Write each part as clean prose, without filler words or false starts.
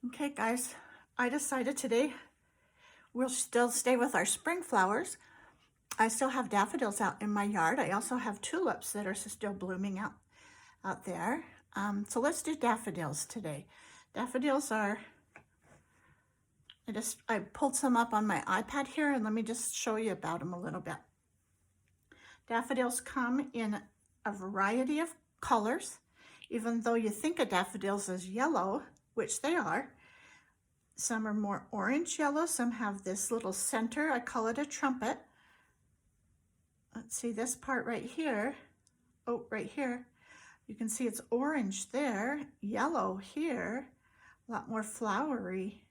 Okay, guys, I decided today we'll still stay with our spring flowers. I still have daffodils out in my yard. I also have tulips that are still blooming out there. So let's do daffodils today. Daffodils are, I pulled some up on my iPad here, and let me just show you about them a little bit. Daffodils come in a variety of colors. Even though you think of daffodils as yellow, which they are, some are more orange yellow, some have this little center, I call it a trumpet. Let's see this part right here. Oh, right here. You can see it's orange there, yellow here, a lot more flowery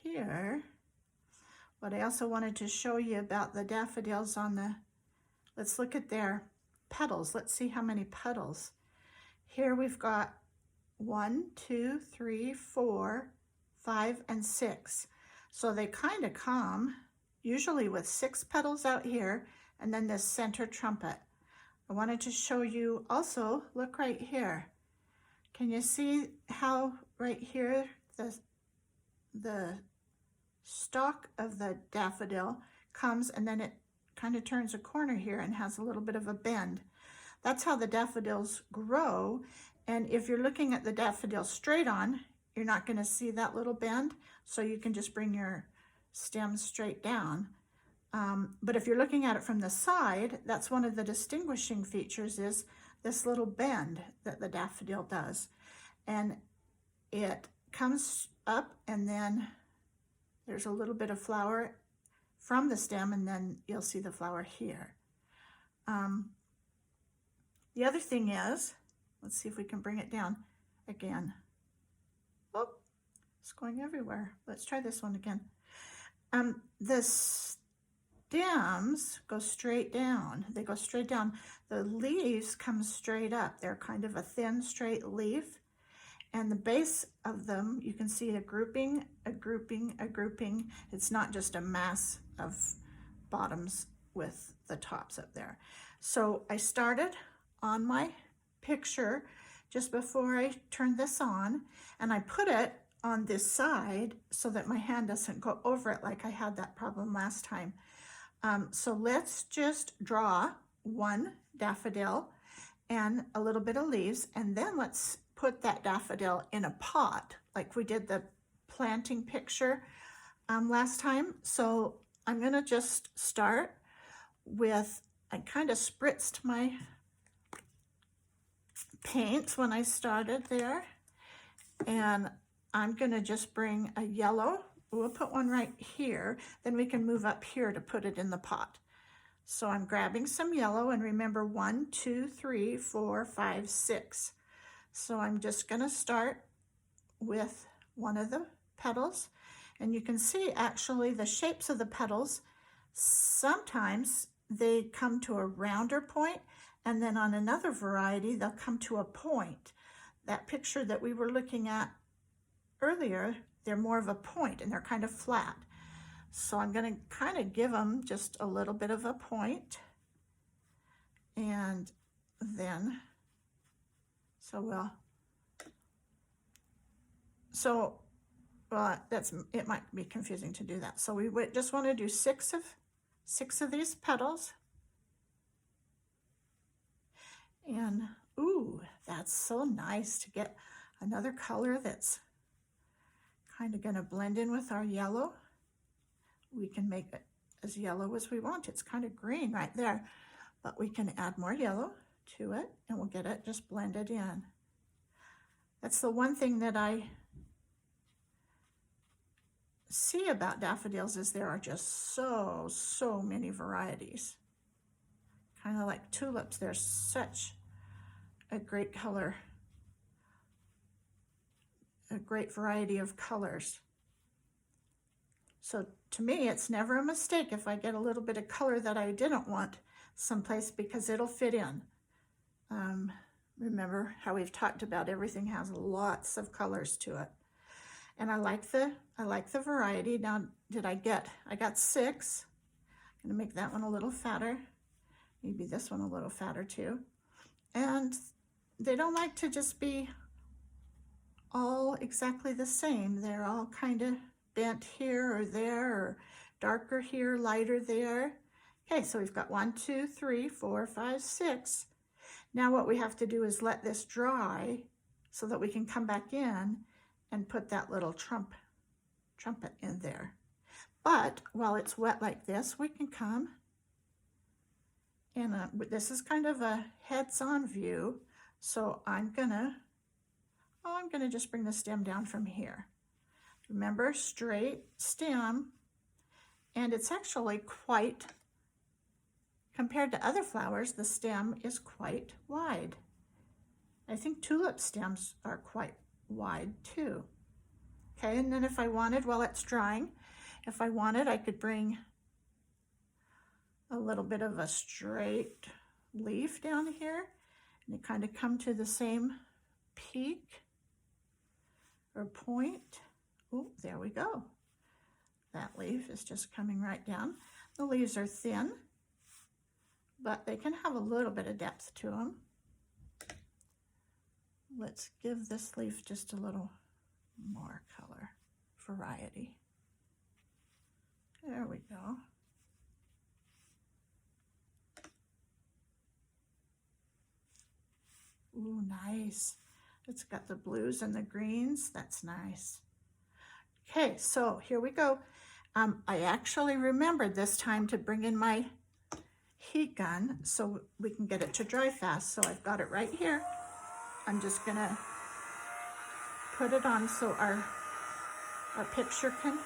here. But I also wanted to show you about the daffodils on the, let's look at their petals. Let's see how many petals. Here we've got 1, 2, 3, 4, 5, and 6. So they kind of come usually with 6 petals out here and then this center trumpet. I wanted to show you also, look right here. Can you see how right here the stalk of the daffodil comes and then it kind of turns a corner here and has a little bit of a bend. That's how the daffodils grow. And if you're looking at the daffodil straight on, you're not going to see that little bend. So you can just bring your stem straight down. But if you're looking at it from the side, that's one of the distinguishing features is this little bend that the daffodil does. And it comes up and then there's a little bit of flower from the stem and then you'll see the flower here. The other thing is, let's see if we can bring it down again. Oh, it's going everywhere. Let's try this one again. The stems go straight down. They go straight down. The leaves come straight up. They're kind of a thin, straight leaf. And the base of them, you can see a grouping, a grouping, a grouping. It's not just a mass of bottoms with the tops up there. So I started on my picture just before I turned this on, and I put it on this side so that my hand doesn't go over it like I had that problem last time. So let's just draw one daffodil and a little bit of leaves, and then let's put that daffodil in a pot like we did the planting picture last time. So I'm gonna just start with, I kind of spritzed my paint when I started there, and I'm gonna just bring a yellow. We'll put one right here, then we can move up here to put it in the pot. So I'm grabbing some yellow, and remember 1, 2, 3, 4, 5, 6. So I'm just gonna start with one of the petals, and you can see actually the shapes of the petals, sometimes they come to a rounder point, and then on another variety, they'll come to a point. That picture that we were looking at earlier, they're more of a point and they're kind of flat. So I'm going to kind of give them just a little bit of a point. And then, it might be confusing to do that. So we would just want to do six of these petals. And ooh, that's so nice to get another color that's kind of going to blend in with our yellow. We can make it as yellow as we want. It's kind of green right there, but we can add more yellow to it and we'll get it just blended in. That's the one thing that I see about daffodils is there are just so many varieties. Kind of like tulips, there's such a great color, a great variety of colors. So to me, it's never a mistake if I get a little bit of color that I didn't want someplace, because it'll fit in. Remember how we've talked about everything has lots of colors to it. And I like the variety. Now, I got 6. I'm gonna make that one a little fatter. Maybe this one a little fatter too. And they don't like to just be all exactly the same. They're all kind of bent here or there, or darker here, lighter there. Okay, so we've got 1, 2, 3, 4, 5, 6. Now what we have to do is let this dry so that we can come back in and put that little trumpet in there. But while it's wet like this, we can come and this is kind of a heads-on view. So I'm gonna just bring the stem down from here. Remember, straight stem, and it's actually quite, compared to other flowers, the stem is quite wide. I think tulip stems are quite wide too. Okay, and then if I wanted, while it's drying, if I wanted, I could bring a little bit of a straight leaf down here, and you kind of come to the same peak or point. Oh, there we go. That leaf is just coming right down. The leaves are thin, but they can have a little bit of depth to them. Let's give this leaf just a little more color variety. There we go. Ooh, nice. It's got the blues and the greens. That's nice. Okay, so here we go. I actually remembered this time to bring in my heat gun so we can get it to dry fast. So I've got it right here. I'm just gonna put it on so our picture can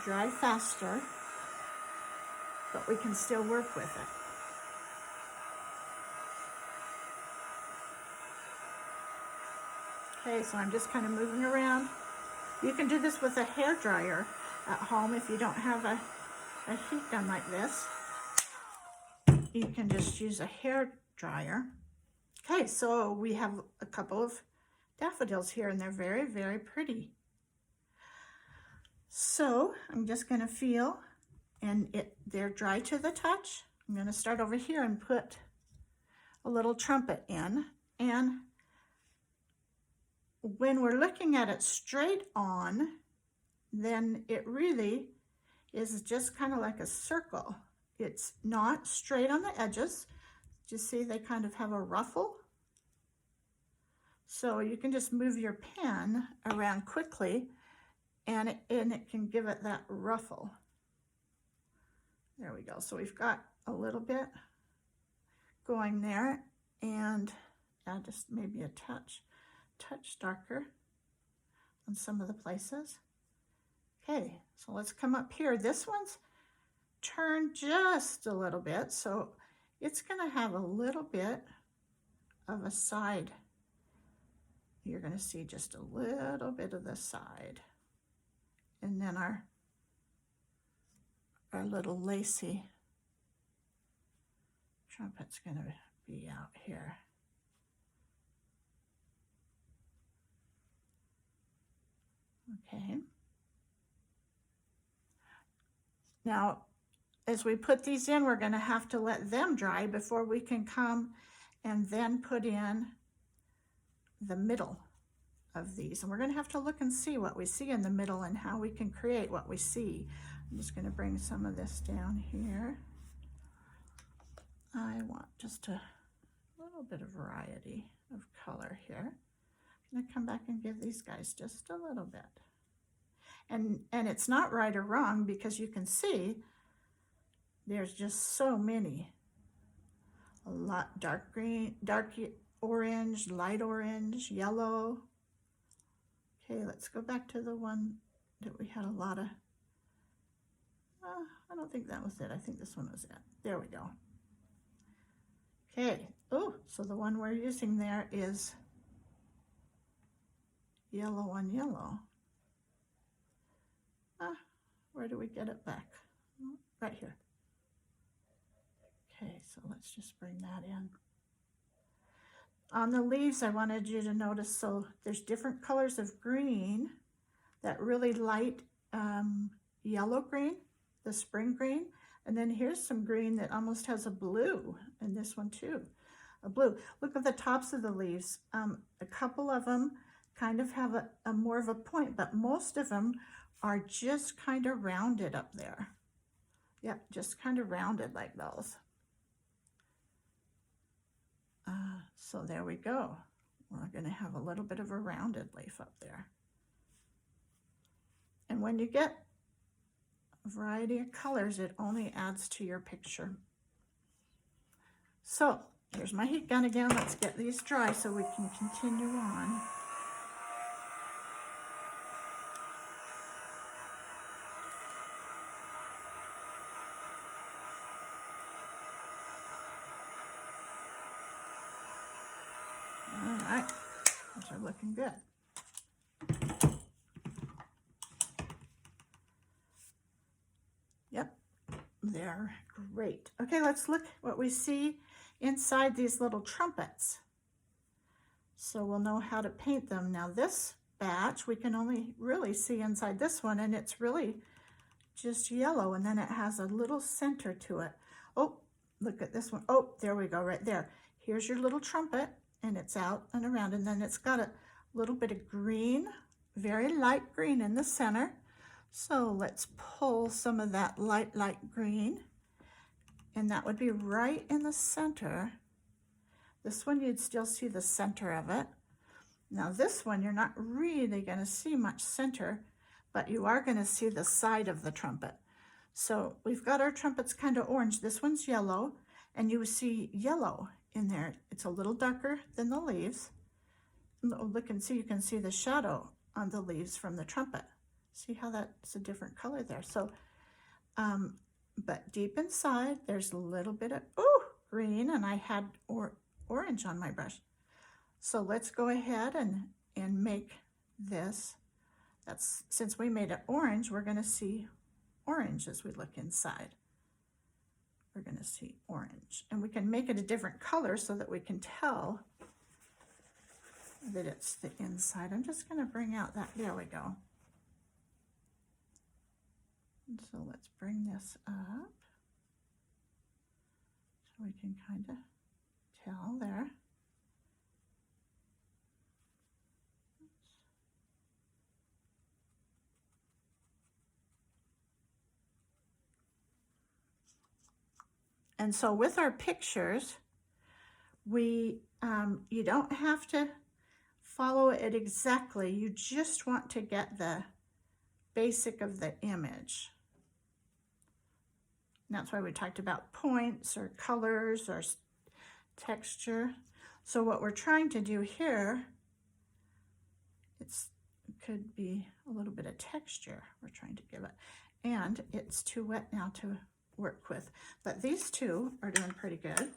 dry faster, but we can still work with it. Okay, so I'm just kind of moving around. You can do this with a hair dryer at home if you don't have a heat gun like this. You can just use a hair dryer. Okay, so we have a couple of daffodils here, and they're very, very pretty. So I'm just going to feel, and they're dry to the touch. I'm going to start over here and put a little trumpet in, and when we're looking at it straight on, then it really is just kind of like a circle. It's not straight on the edges. Do you see they kind of have a ruffle? So you can just move your pen around quickly and it can give it that ruffle. There we go. So we've got a little bit going there, and just maybe a touch darker on some of the places. Okay, so let's come up here. This one's turned just a little bit, so it's going to have a little bit of a side. You're going to see just a little bit of the side. And then our little lacy trumpet's going to be out here. Okay. Now, as we put these in, we're going to have to let them dry before we can come and then put in the middle of these. And we're going to have to look and see what we see in the middle and how we can create what we see. I'm just going to bring some of this down here. I want just a little bit of variety of color here. I'm going to come back and give these guys just a little bit. And it's not right or wrong, because you can see there's just so many. A lot dark green, dark orange, light orange, yellow. Okay, let's go back to the one that we had a lot of. I don't think that was it. I think this one was it. There we go. Okay. Oh, so the one we're using there is yellow on yellow. Where do we get it back? Right here. Okay, so let's just bring that in. On the leaves, I wanted you to notice, so there's different colors of green, that really light yellow green, the spring green, and then here's some green that almost has a blue, and this one too. a blue. Look at the tops of the leaves. A couple of them kind of have a more of a point, but most of them are just kind of rounded up there. Yep, just kind of rounded like those. So there we go. We're going to have a little bit of a rounded leaf up there. And when you get a variety of colors, it only adds to your picture. So here's my heat gun again. Let's get these dry so we can continue on. All right, those are looking good. Yep, they're great. Okay, let's look what we see inside these little trumpets. So we'll know how to paint them. Now this batch, we can only really see inside this one, and it's really just yellow, and then it has a little center to it. Oh, look at this one. Oh, there we go, right there. Here's your little trumpet, and it's out and around, and then it's got a little bit of green, very light green in the center. So let's pull some of that light green, and that would be right in the center. This one, you'd still see the center of it. Now this one, you're not really going to see much center, but you are going to see the side of the trumpet. So we've got our trumpets kind of orange. This one's yellow, and you see yellow in there. It's a little darker than the leaves. Look and see, you can see the shadow on the leaves from the trumpet. See how that's a different color there. So, but deep inside, there's a little bit of, green, and I had orange on my brush. So let's go ahead and make this. That's, since we made it orange, we're gonna see orange as we look inside. We're gonna see orange. And we can make it a different color so that we can tell that it's the inside. I'm just gonna bring out that, there we go. And so let's bring this up so we can kind of tell there. And so with our pictures, you don't have to follow it exactly. You just want to get the basic of the image. And that's why we talked about points or colors or texture. So what we're trying to do here, it could be a little bit of texture we're trying to give it. And it's too wet now to work with. But these two are doing pretty good.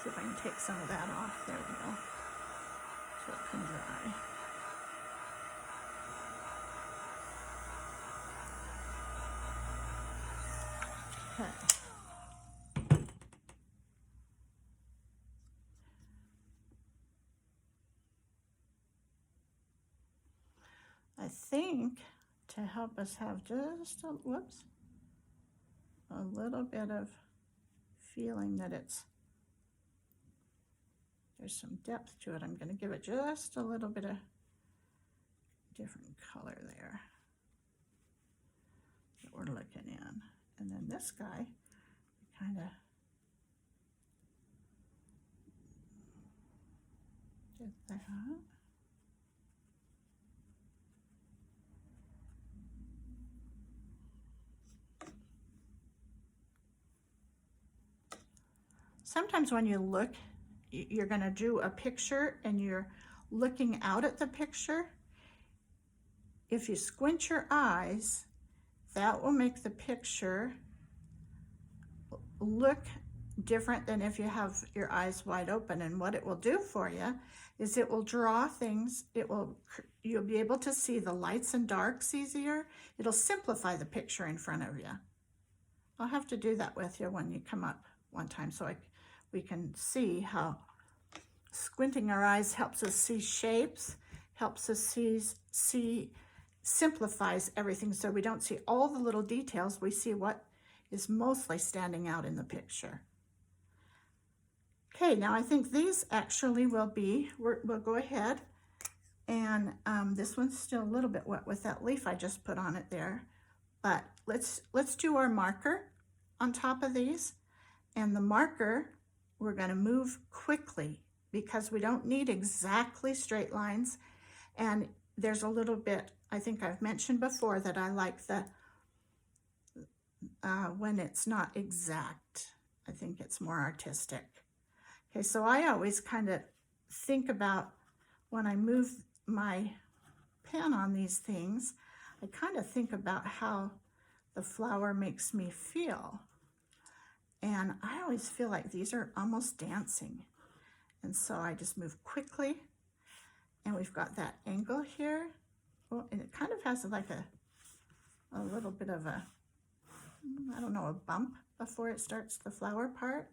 See if I can take some of that off. There we go. So it can dry. Okay. I think to help us have just a little bit of feeling that there's some depth to it, I'm going to give it just a little bit of different color there that we're looking in. And then this guy, kind of did that. Sometimes when you look, you're going to do a picture and you're looking out at the picture. If you squint your eyes, that will make the picture look different than if you have your eyes wide open. And what it will do for you is it will draw things. You'll be able to see the lights and darks easier. It'll simplify the picture in front of you. I'll have to do that with you when you come up one time so we can see how squinting our eyes helps us see shapes, helps us see simplifies everything so we don't see all the little details. We see what is mostly standing out in the picture. Okay, now I think these actually will be, we'll go ahead and this one's still a little bit wet with that leaf I just put on it there, but let's do our marker on top of these. And the marker, we're going to move quickly because we don't need exactly straight lines. And there's a little bit, I think I've mentioned before, that I like the when it's not exact. I think it's more artistic. Okay, so I always kind of think about when I move my pen on these things, I kind of think about how the flower makes me feel. And I always feel like these are almost dancing. And so I just move quickly. And we've got that angle here. Well, and it kind of has like a little bit of a, I don't know, a bump before it starts the flower part.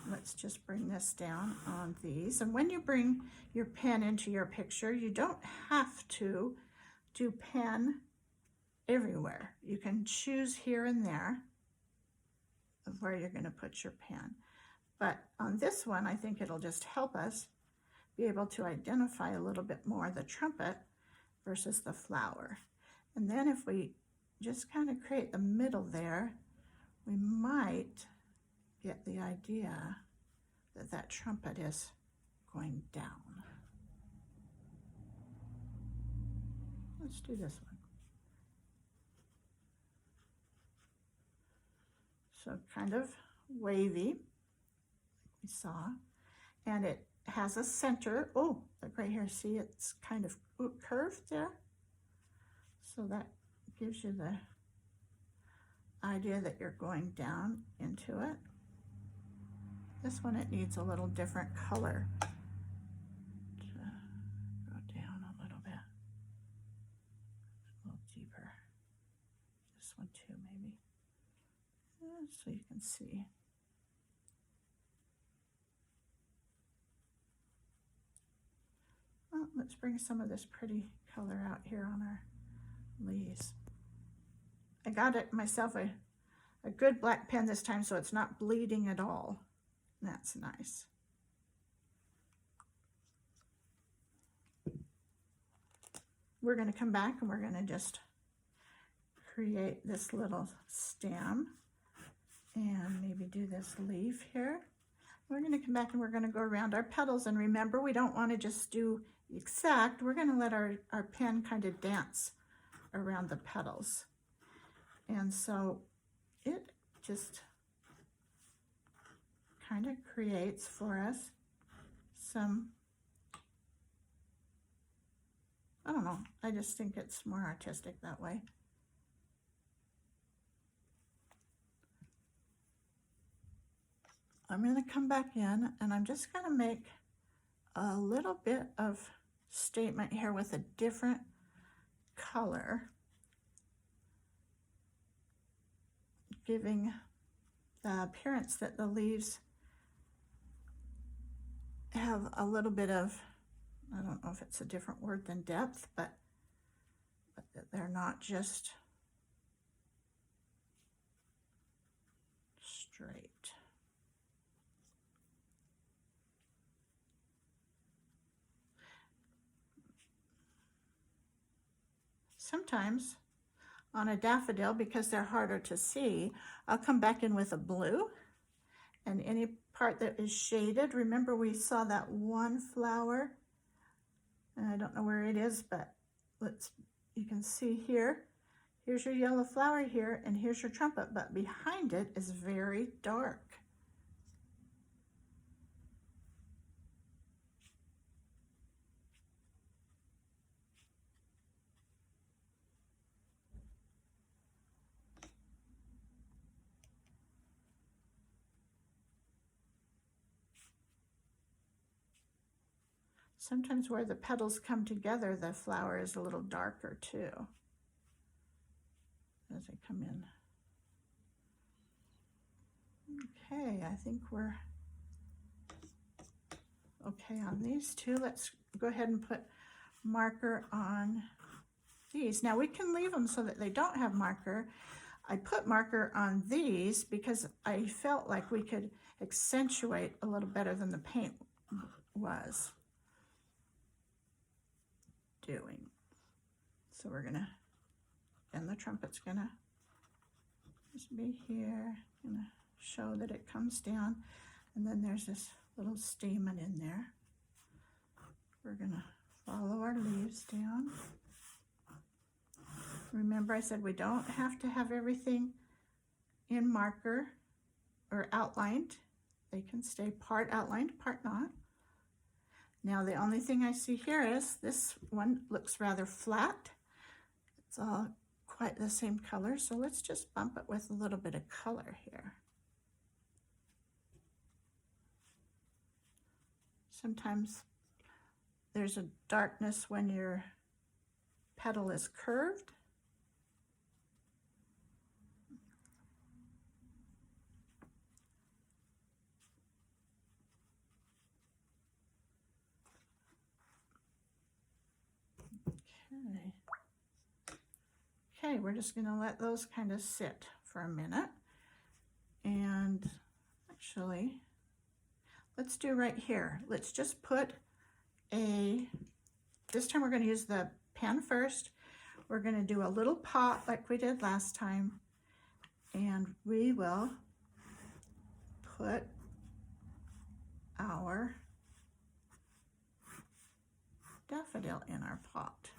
Let's just bring this down on these. And when you bring your pen into your picture, you don't have to do pen everywhere. You can choose here and there of where you're going to put your pen. But on this one, I think it'll just help us be able to identify a little bit more the trumpet versus the flower. And then if we just kind of create the middle there, we might get the idea that that trumpet is going down. Let's do this one. So kind of wavy, like we saw, and it has a center. Oh, look right here, see it's kind of curved there. So that gives you the idea that you're going down into it. This one, it needs a little different color to go down a little bit, a little deeper. This one too, maybe. So you can see. Well, let's bring some of this pretty color out here on our leaves. I got it myself a good black pen this time, so it's not bleeding at all. That's nice. We're going to come back and we're going to just create this little stem and maybe do this leaf here. We're going to come back and we're going to go around our petals, and remember, we don't want to just do exact. We're going to let our pen kind of dance around the petals. And so it just kind of creates for us some, I don't know, I just think it's more artistic that way. I'm going to come back in and I'm just going to make a little bit of statement here with a different color, giving the appearance that the leaves have a little bit of, I don't know if it's a different word than depth, but that they're not just straight. Sometimes on a daffodil, because they're harder to see, I'll come back in with a blue, and any part that is shaded, remember we saw that one flower, and I don't know where it is, but you can see here, here's your yellow flower here, and here's your trumpet, but behind it is very dark. Sometimes where the petals come together, the flower is a little darker too, as they come in. Okay, I think we're okay on these two. Let's go ahead and put marker on these. Now we can leave them so that they don't have marker. I put marker on these because I felt like we could accentuate a little better than the paint was doing. So we're gonna, and the trumpet's gonna just be here, gonna show that it comes down, and then there's this little stamen in there. We're gonna follow our leaves down. Remember I said we don't have to have everything in marker or outlined. They can stay part outlined, part not. Now the only thing I see here is this one looks rather flat. It's all quite the same color, so let's just bump it with a little bit of color here. Sometimes there's a darkness when your petal is curved. Okay, we're just going to let those kind of sit for a minute. And actually, let's do right here. Let's just put this time we're going to use the pen first. We're going to do a little pot like we did last time. And we will put our daffodil in our pot.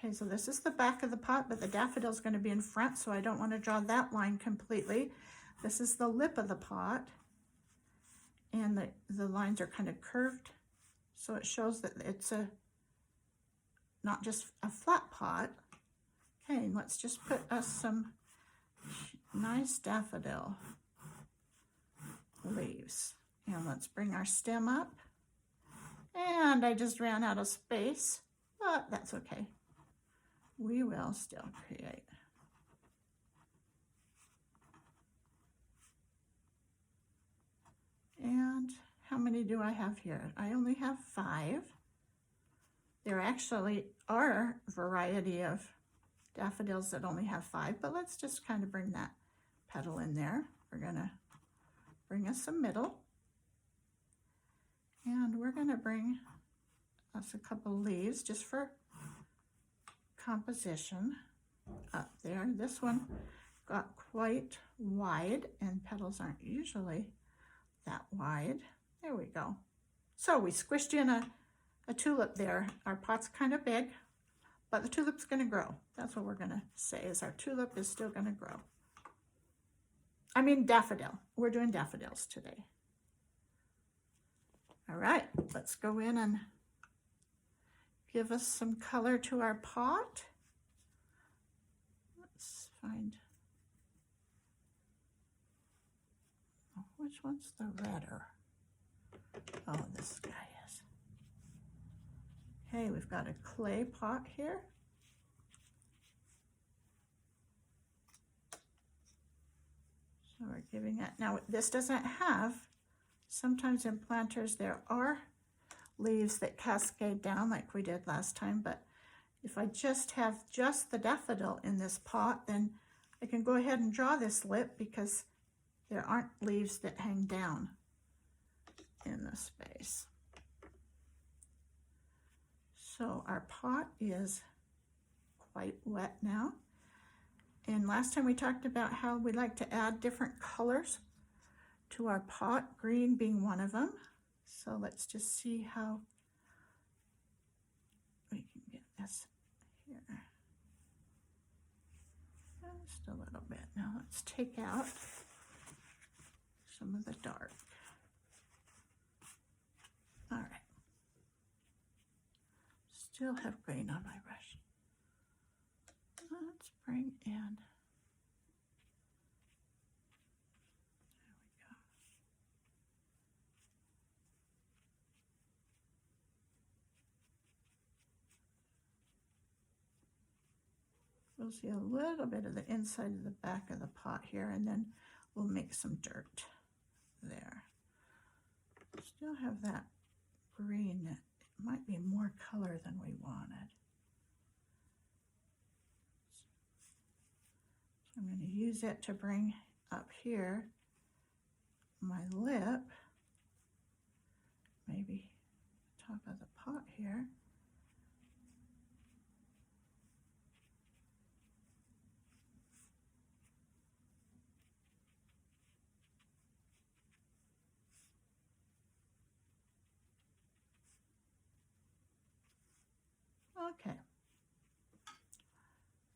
Okay, so this is the back of the pot, but the daffodil is going to be in front, so I don't want to draw that line completely. This is the lip of the pot, and the lines are kind of curved, so it shows that it's not just a flat pot. Okay, let's just put us some nice daffodil leaves, and let's bring our stem up. And I just ran out of space, but that's okay. We will still create. And how many do I have here? I only have 5. There actually are a variety of daffodils that only have 5, but let's just kind of bring that petal in there. We're gonna bring us some middle, and we're gonna bring us a couple leaves just for composition up there. This one got quite wide, and petals aren't usually that wide. There we go. So we squished in a tulip there. Our pot's kind of big, but the tulip's going to grow. That's what we're going to say, is our tulip is still going to grow. I mean daffodil. We're doing daffodils today. All right, let's go in and give us some color to our pot. Let's find, oh, which one's the redder? Oh, this guy is. Okay, we've got a clay pot here. So we're giving it, now this doesn't have, sometimes in planters there are leaves that cascade down like we did last time, but if I just have just the daffodil in this pot, then I can go ahead and draw this lip because there aren't leaves that hang down in the space. So our pot is quite wet now. And last time we talked about how we like to add different colors to our pot, green being one of them. So let's just see how we can get this here. Just a little bit. Now let's take out some of the dark. All right. Still have green on my brush. Let's bring in, there we go. We'll see a little bit of the inside of the back of the pot here, and then we'll make some dirt there. Still have that green that might be more color than we wanted. So I'm going to use it to bring up here my lip, maybe top of the pot here. Okay.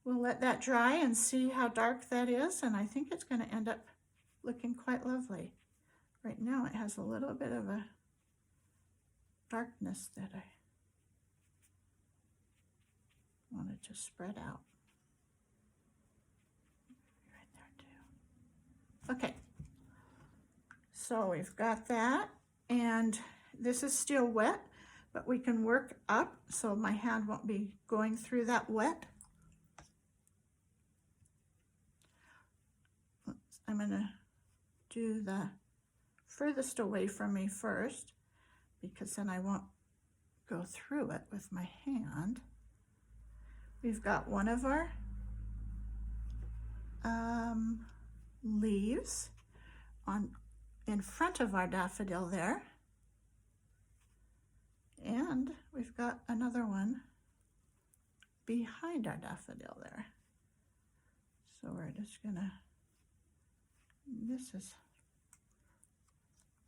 We'll let that dry and see how dark that is, and I think it's going to end up looking quite lovely. Right now it has a little bit of a darkness that I wanted to spread out. Right there too. Okay, so we've got that, and this is still wet, but we can work up so my hand won't be going through that wet. I'm going to do the furthest away from me first, because then I won't go through it with my hand. We've got one of our leaves in front of our daffodil there, and we've got another one behind our daffodil there. So we're just gonna, this is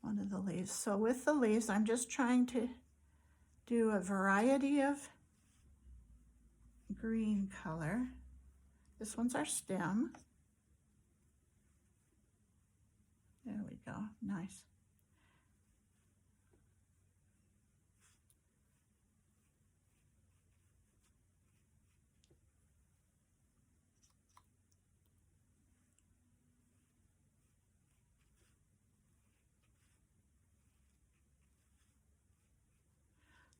one of the leaves. So with the leaves, I'm just trying to do a variety of green color. This one's our stem. There we go, nice.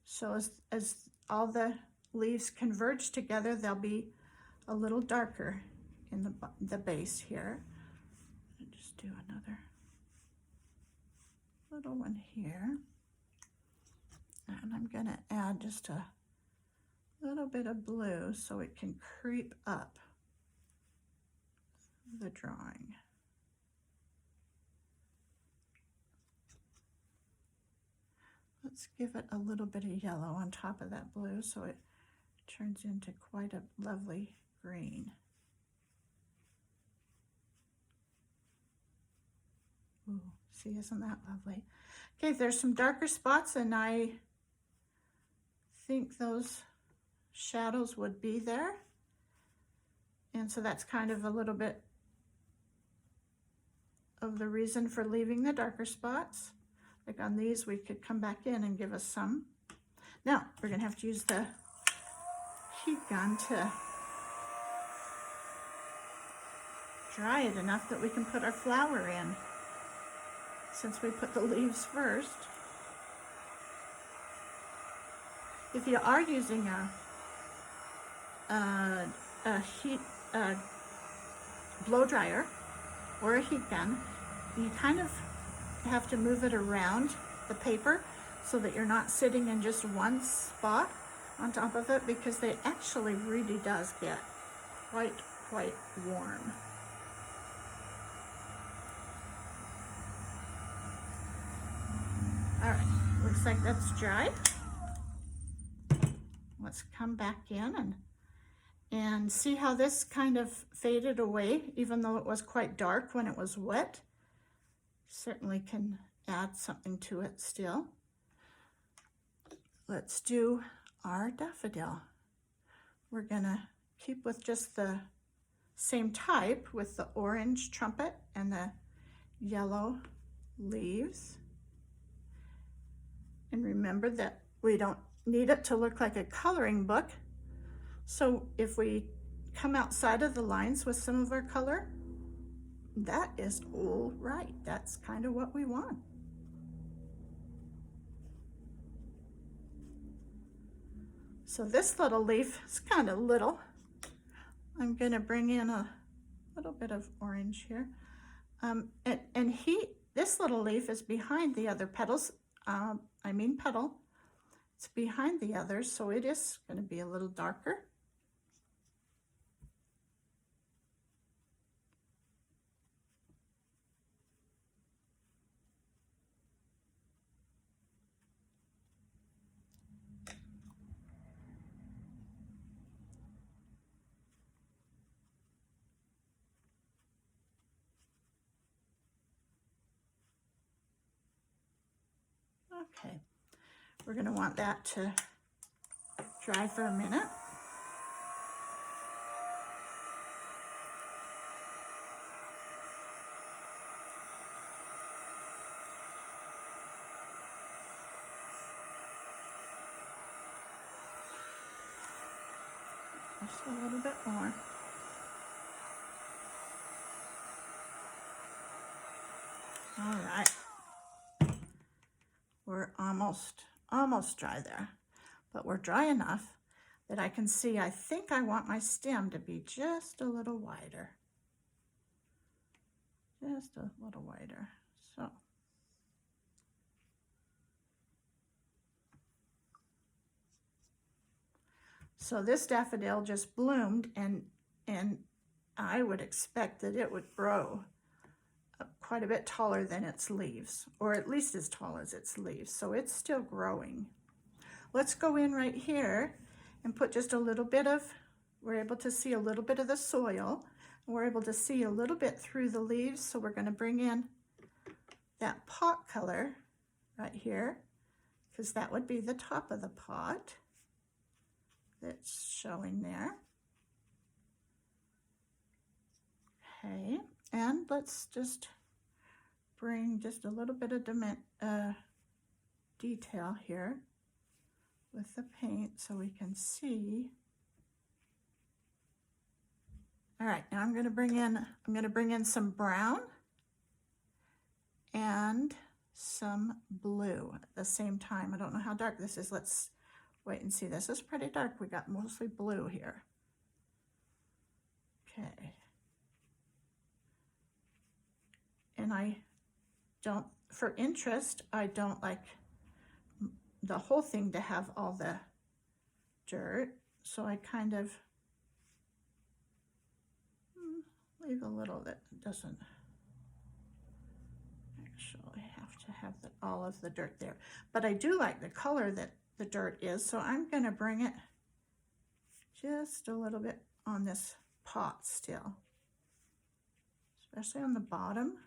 So as all the leaves converge together, they'll be a little darker in the base here. I'll just do another little one here. And I'm going to add just a little bit of blue so it can creep up the drawing. Let's give it a little bit of yellow on top of that blue so it turns into quite a lovely green. Ooh, see, isn't that lovely? Okay, there's some darker spots, and I think those shadows would be there. And so that's kind of a little bit of the reason for leaving the darker spots. Like on these, we could come back in and give us some. Now, we're gonna have to use the heat gun to dry it enough that we can put our flower in, since we put the leaves first. If you are using a blow dryer or a heat gun, you kind of have to move it around the paper so that you're not sitting in just one spot on top of it, because they actually really does get quite warm. All right, looks like that's dry. Let's come back in and see how this kind of faded away, even though it was quite dark when it was wet. Certainly can add something to it still. Let's do our daffodil. We're gonna keep with just the same type with the orange trumpet and the yellow leaves. And remember that we don't need it to look like a coloring book. So if we come outside of the lines with some of our color, that is all right. That's kind of what we want. So this little leaf is kind of little. I'm going to bring in a little bit of orange here. This little leaf is behind the other petals. Petal. It's behind the others, so it is going to be a little darker. Okay, we're going to want that to dry for a minute. Just a little bit more. All right. We're almost dry there, but we're dry enough that I can see, I think I want my stem to be just a little wider. Just a little wider. So this daffodil just bloomed, and I would expect that it would grow quite a bit taller than its leaves, or at least as tall as its leaves. So it's still growing. Let's go in right here and put just a little bit of, we're able to see a little bit of the soil. We're able to see a little bit through the leaves, so we're going to bring in that pot color right here, because that would be the top of the pot that's showing there. Okay, and let's just bring just a little bit of detail here with the paint so we can see. All right, now I'm going to bring in some brown and some blue at the same time. I don't know how dark this is. Let's wait and see. This is pretty dark. We got mostly blue here. Okay. And for interest, I don't like the whole thing to have all the dirt, so I kind of leave a little that doesn't actually have to have all of the dirt there. But I do like the color that the dirt is, so I'm going to bring it just a little bit on this pot still, especially on the bottom,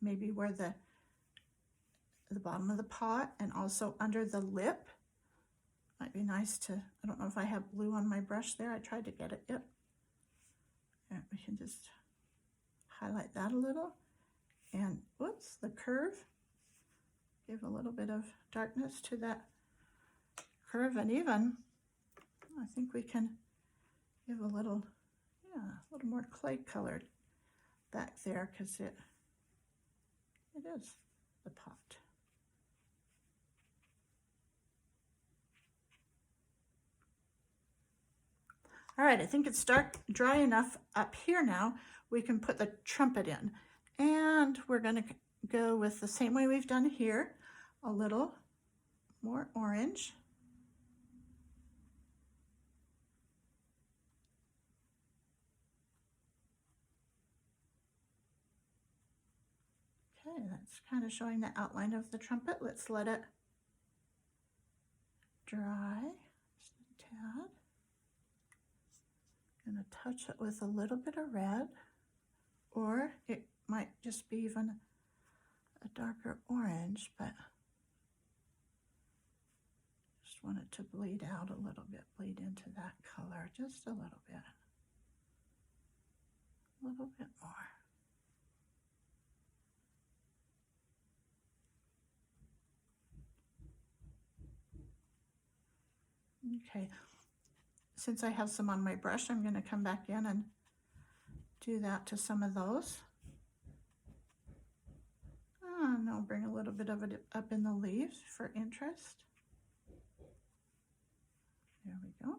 maybe where the bottom of the pot, and also under the lip. Might be nice to, I don't know if I have blue on my brush there. I tried to get it. Yep. And we can just highlight that a little. And whoops, the curve. Give a little bit of darkness to that curve, and even I think we can give a little more clay colored back there, because it is the pot. All right, I think it's dry enough up here now. We can put the trumpet in. And we're going to go with the same way we've done here, a little more orange. Okay, that's kind of showing the outline of the trumpet. Let's let it dry just a tad. Going to touch it with a little bit of red, or it might just be even a darker orange, but just want it to bleed out a little bit, bleed into that color just a little bit more. Okay, since I have some on my brush, I'm going to come back in and do that to some of those. And I'll bring a little bit of it up in the leaves for interest. There we go.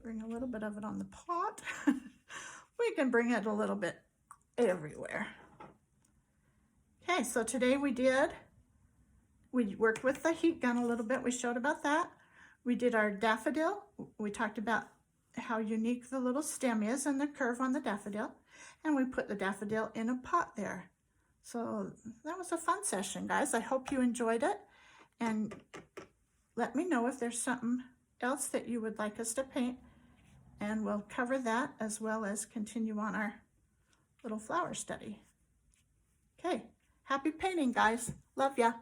Bring a little bit of it on the pot. We can bring it a little bit everywhere. Okay, so today we worked with the heat gun a little bit. We showed about that. We did our daffodil. We talked about how unique the little stem is and the curve on the daffodil. And we put the daffodil in a pot there. So that was a fun session, guys. I hope you enjoyed it. And let me know if there's something else that you would like us to paint. And we'll cover that as well as continue on our little flower study. Okay, happy painting, guys. Love ya.